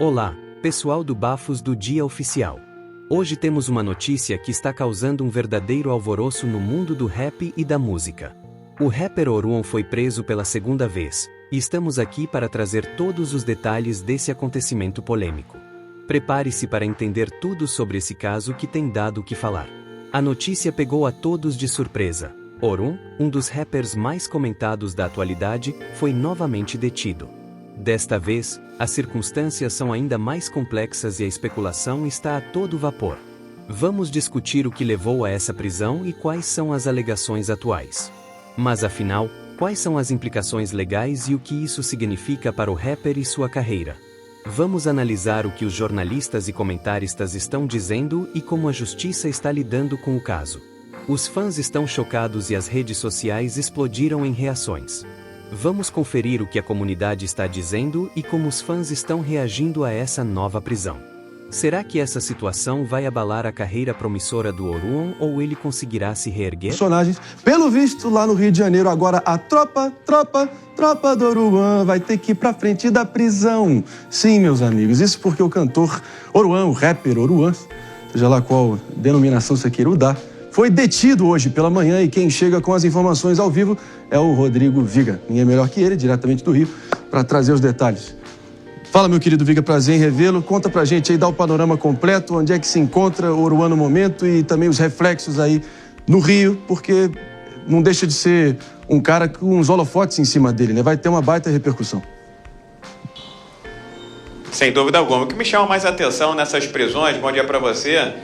Olá, pessoal do Bafos do Dia Oficial. Hoje temos uma notícia que está causando um verdadeiro alvoroço no mundo do rap e da música. O rapper Oruan foi preso pela segunda vez, e estamos aqui para trazer todos os detalhes desse acontecimento polêmico. Prepare-se para entender tudo sobre esse caso que tem dado o que falar. A notícia pegou a todos de surpresa. Oruan, um dos rappers mais comentados da atualidade, foi novamente detido. Desta vez, as circunstâncias são ainda mais complexas e a especulação está a todo vapor. Vamos discutir o que levou a essa prisão e quais são as alegações atuais. Mas afinal, quais são as implicações legais e o que isso significa para o rapper e sua carreira? Vamos analisar o que os jornalistas e comentaristas estão dizendo e como a justiça está lidando com o caso. Os fãs estão chocados e as redes sociais explodiram em reações. Vamos conferir o que a comunidade está dizendo e como os fãs estão reagindo a essa nova prisão. Será que essa situação vai abalar a carreira promissora do Oruan ou ele conseguirá se reerguer? Personagens, pelo visto, lá no Rio de Janeiro, agora a tropa do Oruan vai ter que ir pra frente da prisão. Sim, meus amigos, isso porque o cantor Oruan, o rapper Oruan, seja lá qual denominação você queira dar, foi detido hoje pela manhã e quem chega com as informações ao vivo é o Rodrigo Viga. Ninguém é melhor que ele, diretamente do Rio, para trazer os detalhes. Fala, meu querido Viga, prazer em revê-lo. Conta pra gente aí, dá o panorama completo, onde é que se encontra o Oruan no momento e também os reflexos aí no Rio, porque não deixa de ser um cara com uns holofotes em cima dele, né? Vai ter uma baita repercussão. Sem dúvida alguma. O que me chama mais atenção nessas prisões, bom dia pra você,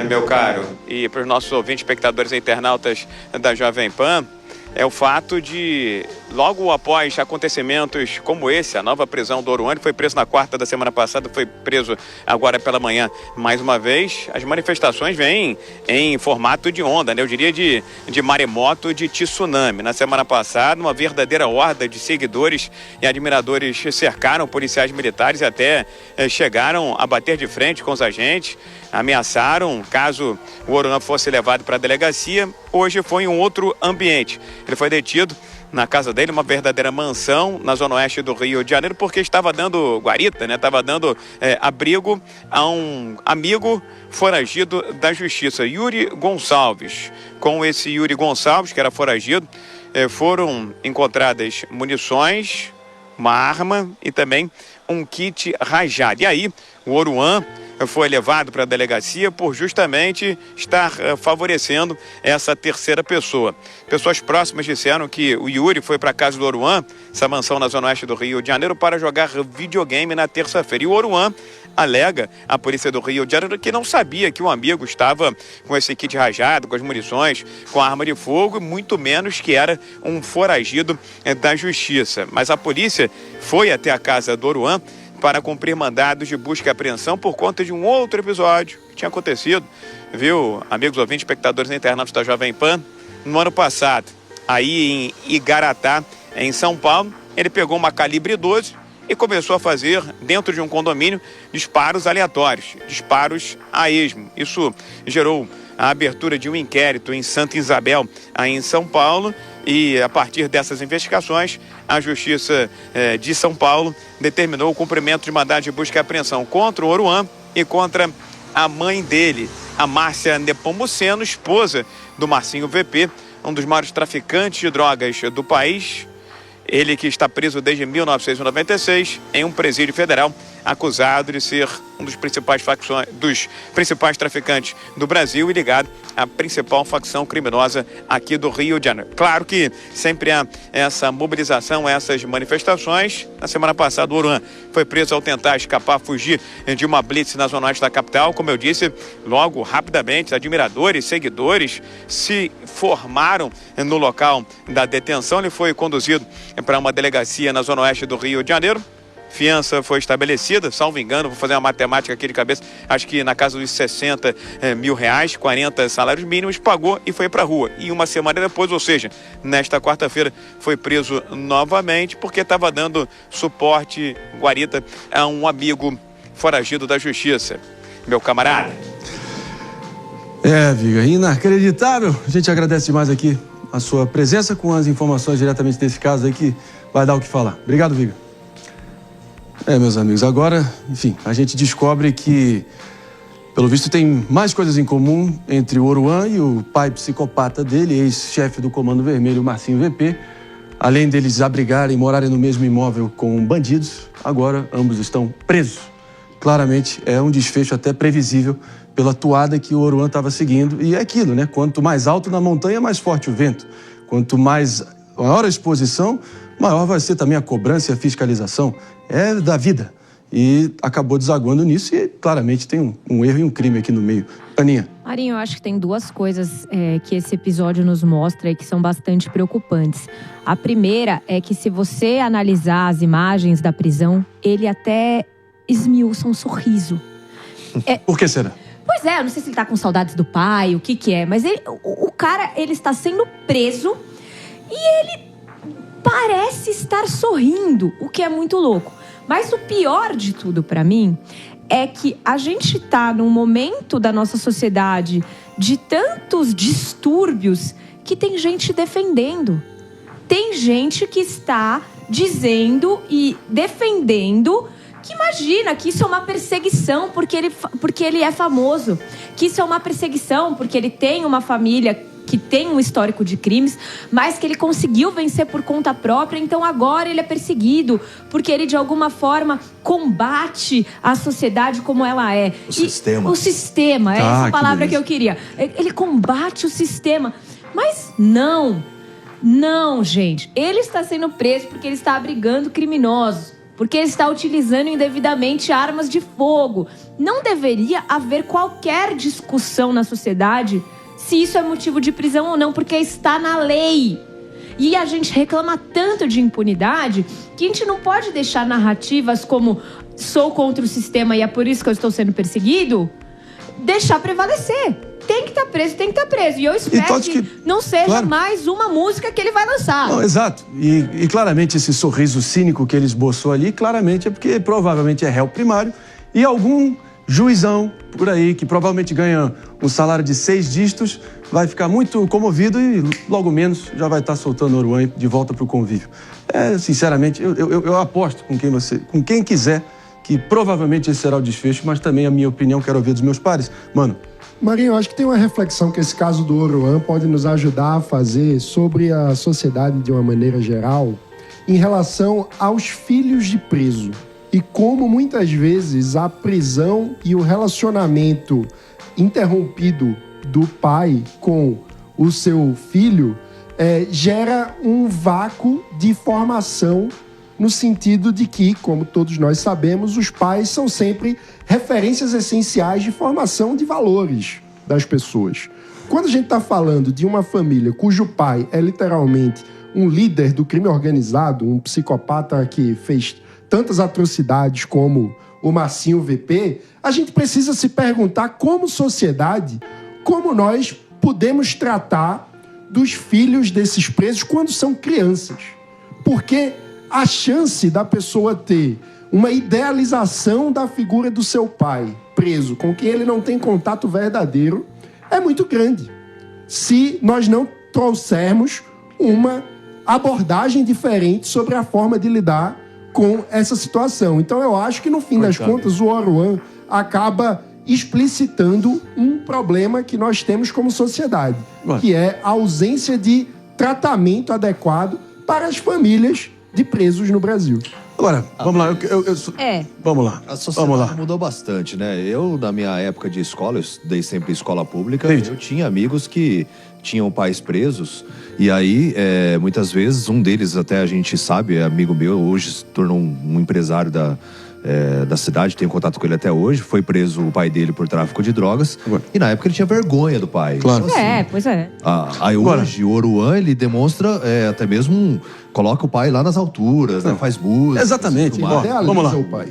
meu caro, e para os nossos ouvintes, espectadores e internautas da Jovem Pan, é o fato de, logo após acontecimentos como esse, a nova prisão do Oruan, ele foi preso na quarta da semana passada, foi preso agora pela manhã mais uma vez, as manifestações vêm em formato de onda, né? Eu diria de maremoto, de tsunami. Na semana passada, uma verdadeira horda de seguidores e admiradores cercaram policiais militares e até chegaram a bater de frente com os agentes, ameaçaram caso o Oruan fosse levado para a delegacia. Hoje foi em um outro ambiente. Ele foi detido na casa dele, uma verdadeira mansão na zona oeste do Rio de Janeiro, porque estava dando guarita, né? Estava dando abrigo a um amigo foragido da justiça, Yuri Gonçalves. Com esse Yuri Gonçalves, que era foragido, foram encontradas munições, uma arma e também um kit rajado. E aí, o Oruan foi levado para a delegacia por justamente estar favorecendo essa terceira pessoa. Pessoas próximas disseram que o Yuri foi para a casa do Oruan, essa mansão na zona oeste do Rio de Janeiro, para jogar videogame na terça-feira. E o Oruan alega à polícia do Rio de Janeiro que não sabia que o amigo estava com esse kit rajado, com as munições, com a arma de fogo, e muito menos que era um foragido da justiça. Mas a polícia foi até a casa do Oruan para cumprir mandados de busca e apreensão por conta de um outro episódio que tinha acontecido, viu, amigos ouvintes, espectadores e internautas da Jovem Pan, no ano passado, aí em Igaratá, em São Paulo. Ele pegou uma calibre 12 e começou a fazer, dentro de um condomínio, disparos aleatórios, disparos a esmo. Isso gerou a abertura de um inquérito em Santa Isabel, aí em São Paulo, e a partir dessas investigações, a Justiça de São Paulo determinou o cumprimento de mandado de busca e apreensão contra o Oruan e contra a mãe dele, a Márcia Nepomuceno, esposa do Marcinho VP, um dos maiores traficantes de drogas do país. Ele que está preso desde 1996 em um presídio federal, acusado de ser um dos principais traficantes do Brasil e ligado à principal facção criminosa aqui do Rio de Janeiro. Claro que sempre há essa mobilização, essas manifestações. Na semana passada, o Oruan foi preso ao tentar escapar, fugir de uma blitz na zona oeste da capital. Como eu disse, logo, rapidamente, admiradores, seguidores se formaram no local da detenção. Ele foi conduzido para uma delegacia na zona oeste do Rio de Janeiro. Fiança foi estabelecida, salvo engano, vou fazer uma matemática aqui de cabeça, acho que na casa dos 60 mil reais, 40 salários mínimos, pagou e foi para a rua. E uma semana depois, ou seja, nesta quarta-feira, foi preso novamente porque estava dando suporte, guarita, a um amigo foragido da justiça. Meu camarada. Viga, inacreditável. A gente agradece demais aqui a sua presença com as informações diretamente desse caso aí que vai dar o que falar. Obrigado, Viga. Meus amigos, agora, enfim, a gente descobre que, pelo visto, tem mais coisas em comum entre o Oruan e o pai psicopata dele, ex-chefe do Comando Vermelho, Marcinho VP. Além deles abrigarem e morarem no mesmo imóvel com bandidos, agora ambos estão presos. Claramente, é um desfecho até previsível pela toada que o Oruan estava seguindo. E é aquilo, né? Quanto mais alto na montanha, mais forte o vento. Quanto maior a exposição, maior vai ser também a cobrança e a fiscalização. É da vida. E acabou desaguando nisso e claramente tem um erro e um crime aqui no meio. Aninha. Marinho, eu acho que tem duas coisas que esse episódio nos mostra e que são bastante preocupantes. A primeira é que, se você analisar as imagens da prisão, ele até esmiuça um sorriso. Por que será? Pois é, eu não sei se ele tá com saudades do pai, o que é, mas o cara, ele está sendo preso e ele parece estar sorrindo, o que é muito louco. Mas o pior de tudo pra mim é que a gente tá num momento da nossa sociedade de tantos distúrbios que tem gente defendendo. Tem gente que está dizendo e defendendo que imagina que isso é uma perseguição porque ele é famoso. Que isso é uma perseguição porque ele tem uma família que tem um histórico de crimes, mas que ele conseguiu vencer por conta própria, então agora ele é perseguido, porque ele de alguma forma combate a sociedade como ela é. O sistema, é essa palavra que eu queria. Ele combate o sistema. Mas não, gente. Ele está sendo preso porque ele está abrigando criminosos, porque ele está utilizando indevidamente armas de fogo. Não deveria haver qualquer discussão na sociedade se isso é motivo de prisão ou não, porque está na lei. E a gente reclama tanto de impunidade que a gente não pode deixar narrativas como sou contra o sistema e é por isso que eu estou sendo perseguido, deixar prevalecer. Tem que estar preso, tem que estar preso. E eu espero que não seja mais uma música que ele vai lançar. Não, exato. E claramente esse sorriso cínico que ele esboçou ali, claramente é porque provavelmente é réu primário e algum juizão por aí, que provavelmente ganha um salário de 6 dígitos, vai ficar muito comovido e logo menos já vai estar soltando o Oruan de volta para o convívio. Sinceramente, eu aposto com quem quiser que provavelmente esse será o desfecho, mas também a minha opinião quero ouvir dos meus pares. Mano. Marinho, eu acho que tem uma reflexão que esse caso do Oruan pode nos ajudar a fazer sobre a sociedade de uma maneira geral em relação aos filhos de preso. E como muitas vezes a prisão e o relacionamento interrompido do pai com o seu filho gera um vácuo de formação, no sentido de que, como todos nós sabemos, os pais são sempre referências essenciais de formação de valores das pessoas. Quando a gente está falando de uma família cujo pai é literalmente um líder do crime organizado, um psicopata que fez tantas atrocidades como o Marcinho VP, a gente precisa se perguntar, como sociedade, como nós podemos tratar dos filhos desses presos quando são crianças. Porque a chance da pessoa ter uma idealização da figura do seu pai preso, com quem ele não tem contato verdadeiro, é muito grande. Se nós não trouxermos uma abordagem diferente sobre a forma de lidar com essa situação. Então eu acho que, no fim das contas, o Oruan acaba explicitando um problema que nós temos como sociedade, que é a ausência de tratamento adequado para as famílias de presos no Brasil. Agora, vamos lá. Vamos lá. A sociedade mudou bastante, né? Eu, na minha época de escola, eu estudei sempre em escola pública, eu tinha amigos que tinham pais presos, e aí, muitas vezes, um deles, até a gente sabe, é amigo meu, hoje se tornou um empresário da cidade, tenho contato com ele até hoje, foi preso o pai dele por tráfico de drogas, e na época ele tinha vergonha do pai. Claro. Então, assim, pois é. Aí hoje, o Oruan, ele demonstra até mesmo coloca o pai lá nas alturas, né? Faz música. Exatamente. Vamos lá. O pai.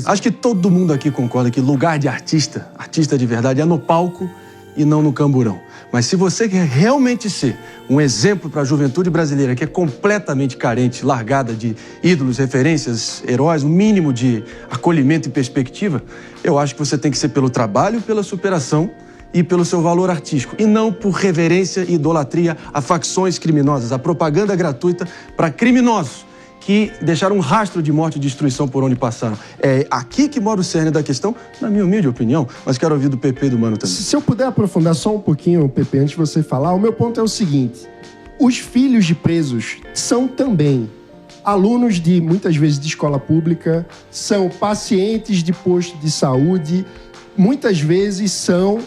Acho que todo mundo aqui concorda que lugar de artista de verdade, é no palco e não no camburão. Mas se você quer realmente ser um exemplo para a juventude brasileira, que é completamente carente, largada de ídolos, referências, heróis, um mínimo de acolhimento e perspectiva, eu acho que você tem que ser pelo trabalho, pela superação e pelo seu valor artístico, e não por reverência e idolatria a facções criminosas, a propaganda gratuita para criminosos que deixaram um rastro de morte e destruição por onde passaram. É aqui que mora o cerne da questão, na minha humilde opinião, mas quero ouvir do PP e do Mano também. Se eu puder aprofundar só um pouquinho, PP, antes de você falar, o meu ponto é o seguinte: os filhos de presos são também alunos de, muitas vezes, de escola pública, são pacientes de posto de saúde, muitas vezes são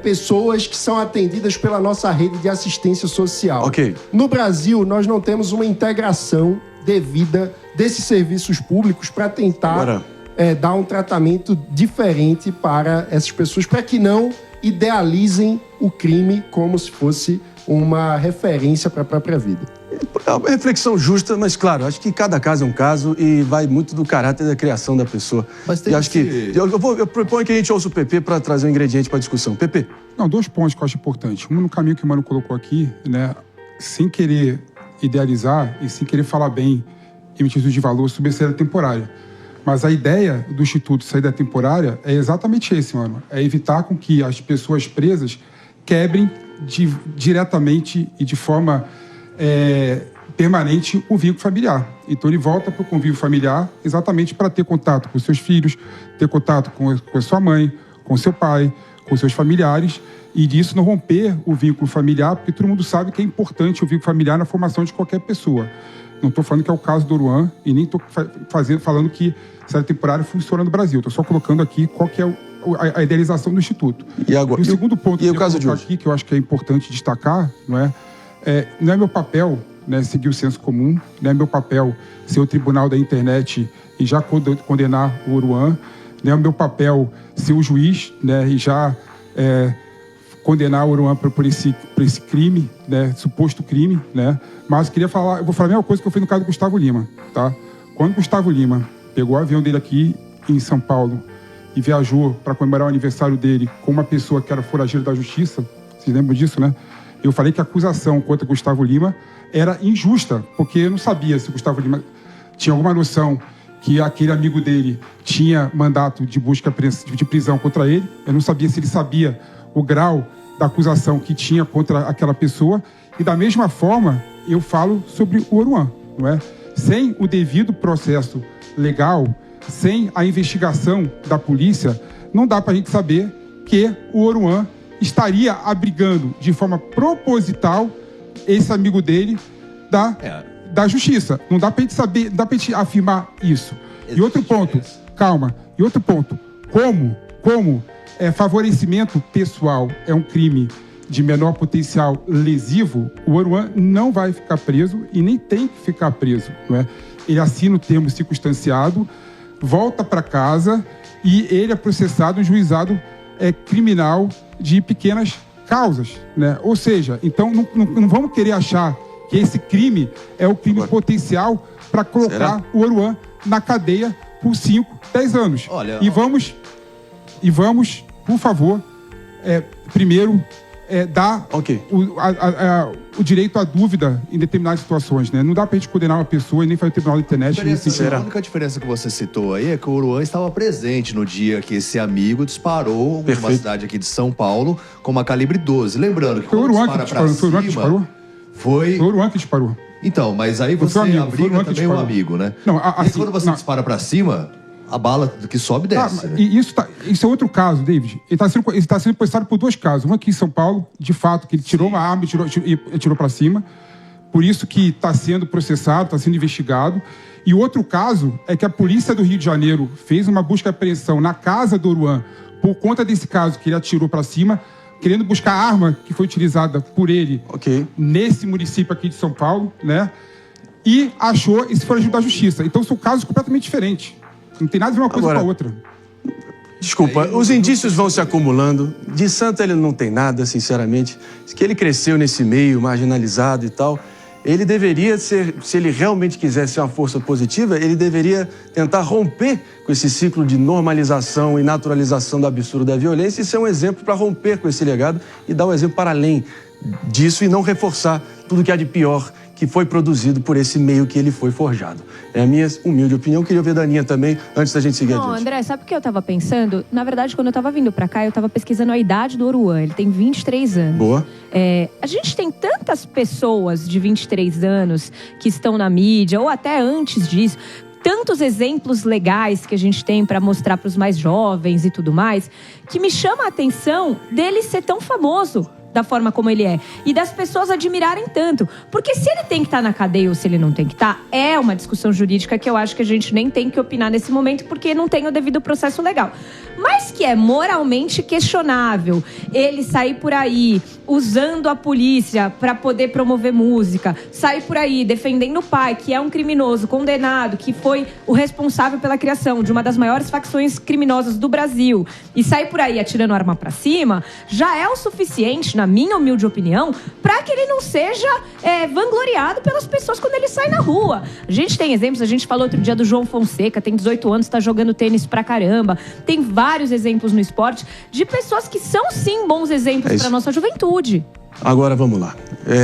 pessoas que são atendidas pela nossa rede de assistência social. Ok. No Brasil, nós não temos uma integração devida desses serviços públicos para tentar dar um tratamento diferente para essas pessoas, para que não idealizem o crime como se fosse uma referência para a própria vida. É uma reflexão justa, mas claro, acho que cada caso é um caso e vai muito do caráter da criação da pessoa. Mas tem e acho que eu proponho que a gente ouça o PP para trazer um ingrediente para a discussão. PP. Não, 2 pontos que eu acho importantes. Um no caminho que o Mano colocou aqui, né, sem querer idealizar e sem querer falar bem em títulos de valor sobre a saída temporária. Mas a ideia do Instituto Saída Temporária é exatamente esse, mano. É evitar com que as pessoas presas quebrem diretamente e de forma permanente o vínculo familiar. Então ele volta para o convívio familiar exatamente para ter contato com seus filhos, ter contato com a sua mãe, com seu pai, com seus familiares, e disso não romper o vínculo familiar, porque todo mundo sabe que é importante o vínculo familiar na formação de qualquer pessoa. Não estou falando que é o caso do Oruan e nem estou falando que saída temporária funciona no Brasil. Estou só colocando aqui qual que é a idealização do Instituto. E agora, o segundo ponto que eu colocar aqui, que eu acho que é importante destacar, não é meu papel, né, seguir o senso comum, não é meu papel ser o tribunal da internet e já condenar o Oruan, não é meu papel ser o juiz, né, e já condenar o Oruan por esse crime, né, suposto crime, né, mas eu vou falar a mesma coisa que eu fiz no caso do Gustavo Lima, tá? Quando o Gustavo Lima pegou o avião dele aqui em São Paulo e viajou para comemorar o aniversário dele com uma pessoa que era forageira da justiça, vocês lembram disso, né? Eu falei que a acusação contra Gustavo Lima era injusta, porque eu não sabia se o Gustavo Lima tinha alguma noção que aquele amigo dele tinha mandato de busca de prisão contra ele. Eu não sabia se ele sabia o grau da acusação que tinha contra aquela pessoa. E da mesma forma, eu falo sobre o Oruan, não é? Sem o devido processo legal, sem a investigação da polícia, não dá para a gente saber que o Oruan estaria abrigando de forma proposital esse amigo dele da justiça. Não dá pra gente saber, não dá pra gente afirmar isso. E outro ponto, calma, e outro ponto, como favorecimento pessoal é um crime de menor potencial lesivo, o Oruan não vai ficar preso e nem tem que ficar preso, não é? Ele assina o termo circunstanciado, volta para casa e ele é processado em juizado criminal de pequenas causas, né? Ou seja, então não vamos querer achar que esse crime é o crime potencial para colocar o Oruan na cadeia por 5, 10 anos. Olha, E vamos, por favor, primeiro dar o direito à dúvida em determinadas situações, né? Não dá pra gente condenar uma pessoa e nem fazer o tribunal da internet. A única diferença que você citou aí é que o Oruan estava presente no dia que esse amigo disparou numa cidade aqui de São Paulo com uma calibre 12. Lembrando que quando dispara pra cima... Foi o Oruan que disparou. Então, mas aí você abriga também um amigo, né? Não, e quando você dispara pra cima, a bala que sobe desce. Né? E isso é outro caso, David. Ele está sendo processado por 2 casos. Um aqui em São Paulo, de fato, que ele tirou uma arma e tirou para cima. Por isso que está sendo processado, está sendo investigado. E o outro caso é que a polícia do Rio de Janeiro fez uma busca e apreensão na casa do Oruan por conta desse caso que ele atirou para cima, querendo buscar a arma que foi utilizada por ele nesse município aqui de São Paulo, né? E achou e se foragiu da justiça. Então são casos completamente diferentes. Não tem nada a ver uma coisa com a outra. Desculpa, os indícios vão se acumulando. De santo ele não tem nada, sinceramente. Que ele cresceu nesse meio marginalizado e tal. Ele deveria ser, se ele realmente quiser ser uma força positiva, ele deveria tentar romper com esse ciclo de normalização e naturalização do absurdo da violência e ser um exemplo para romper com esse legado e dar um exemplo para além disso e não reforçar tudo que há de pior que foi produzido por esse meio que ele foi forjado. É a minha humilde opinião. Queria ver da Aninha também, antes da gente seguir adiante. André, sabe o que eu tava pensando? Na verdade, quando eu tava vindo pra cá, eu tava pesquisando a idade do Oruan. Ele tem 23 anos. Boa. A gente tem tantas pessoas de 23 anos que estão na mídia, ou até antes disso, tantos exemplos legais que a gente tem para mostrar para os mais jovens e tudo mais, que me chama a atenção dele ser tão famoso da forma como ele é. E das pessoas admirarem tanto. Porque se ele tem que estar na cadeia ou se ele não tem que estar, é uma discussão jurídica que eu acho que a gente nem tem que opinar nesse momento, porque não tem o devido processo legal. Mas que é moralmente questionável ele sair por aí usando a polícia para poder promover música, sair por aí defendendo o pai, que é um criminoso condenado, que foi o responsável pela criação de uma das maiores facções criminosas do Brasil, e sair por aí atirando arma para cima, já é o suficiente, na minha humilde opinião, para que ele não seja vangloriado pelas pessoas quando ele sai na rua. A gente tem exemplos, a gente falou outro dia do João Fonseca, tem 18 anos, tá jogando tênis pra caramba. Tem vários exemplos no esporte de pessoas que são sim bons exemplos para nossa juventude. Agora vamos lá.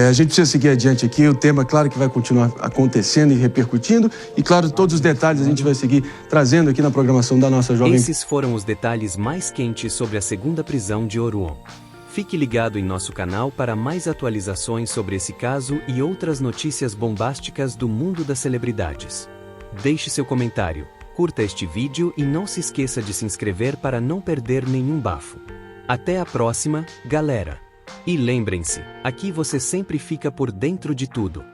A gente precisa seguir adiante aqui. O tema, claro, que vai continuar acontecendo e repercutindo. E, claro, todos os detalhes a gente vai seguir trazendo aqui na programação da nossa Jovem Pan. Esses foram os detalhes mais quentes sobre a segunda prisão de Oruan. Fique ligado em nosso canal para mais atualizações sobre esse caso e outras notícias bombásticas do mundo das celebridades. Deixe seu comentário, curta este vídeo e não se esqueça de se inscrever para não perder nenhum bafo. Até a próxima, galera! E lembrem-se, aqui você sempre fica por dentro de tudo.